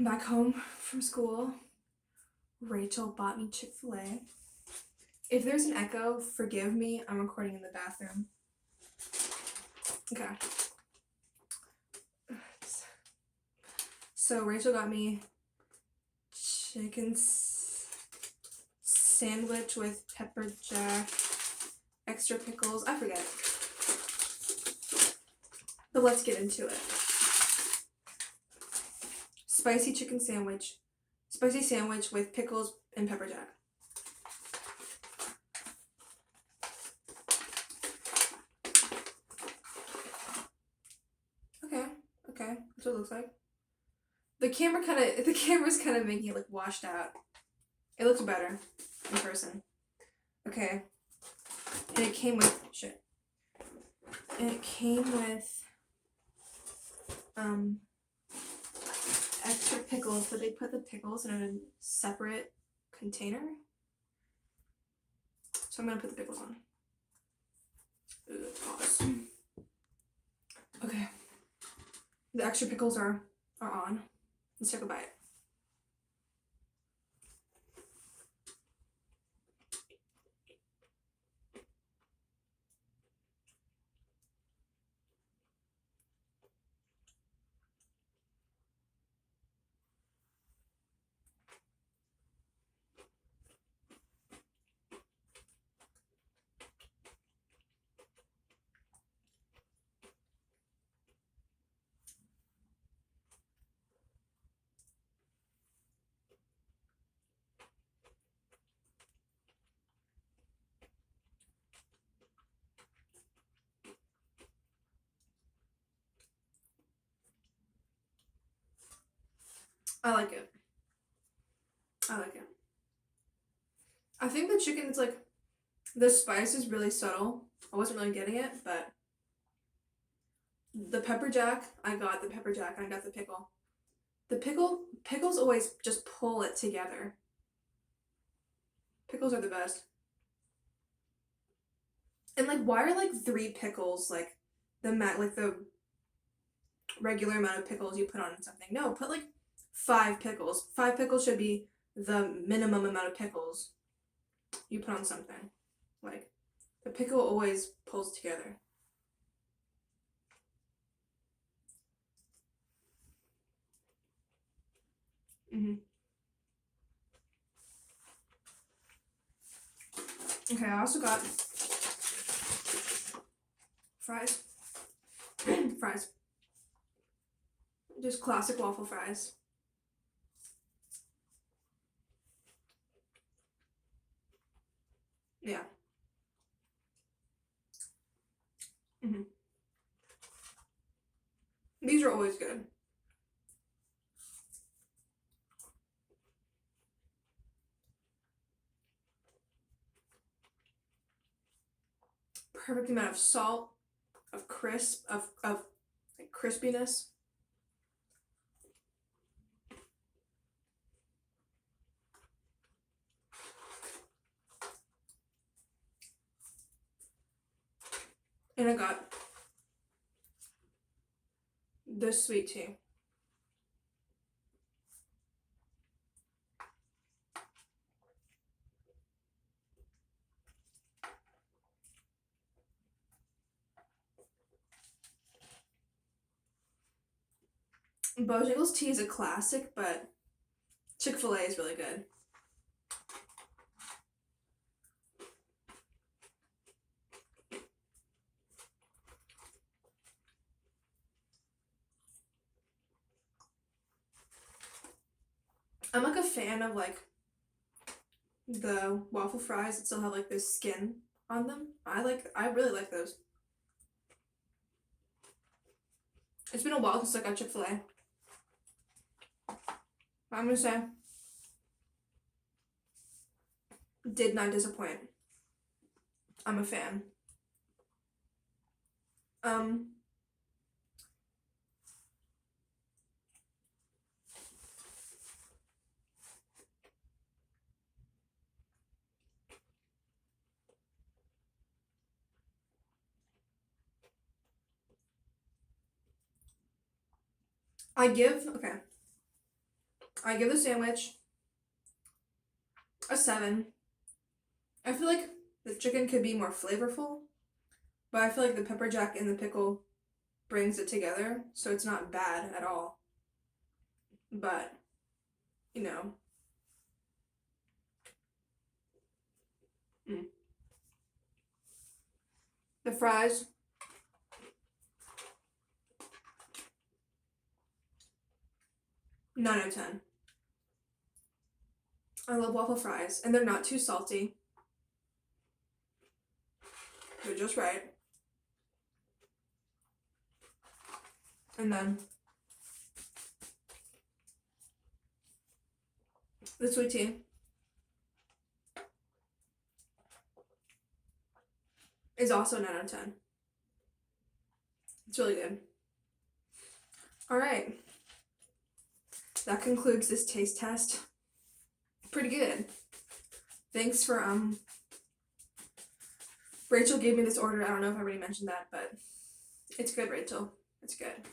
back home from school, Rachel bought me Chick-fil-A. If there's an echo, forgive me. I'm recording in the bathroom. Okay. So Rachel got me chicken sandwich with pepper jack, extra pickles. I forget. But let's get into it. Spicy sandwich with pickles and pepper jack. Okay, that's what it looks like. The camera's kind of making it look washed out. It looks better in person. Okay. And it came with extra pickles, but they put the pickles in a separate container. So I'm gonna put the pickles on. Pause. Okay. The extra pickles are on. Let's take a bite. I like it. I think the chicken is like, the spice is really subtle. I wasn't really getting it, but the pepper jack, I got the pepper jack, and I got the pickle. The pickles always just pull it together. Pickles are the best. And like, why are like 3 pickles like the regular amount of pickles you put on something? No, put like 5 pickles. 5 pickles should be the minimum amount of pickles you put on something. Like, the pickle always pulls together. Okay, I also got fries. Fries. Just classic waffle fries. Yeah. These are always good. Perfect amount of salt, of like crispiness. And I got this sweet tea. Bojangles tea is a classic, but Chick-fil-A is really good. I'm like a fan of like the waffle fries that still have like this skin on them. I really like those. It's been a while since I got Chick-fil-A. I'm gonna say, did not disappoint. I'm a fan. Okay. I give the sandwich a 7. I feel like the chicken could be more flavorful, but I feel like the pepper jack and the pickle brings it together, so it's not bad at all. But, you know. The fries, 9 out of 10. I love waffle fries, and they're not too salty. They're just right. And then the sweet tea is also 9 out of 10. It's really good. Alright. That concludes this taste test. Pretty good. Thanks for, Rachel gave me this order. I don't know if I already mentioned that, but it's good, Rachel. It's good.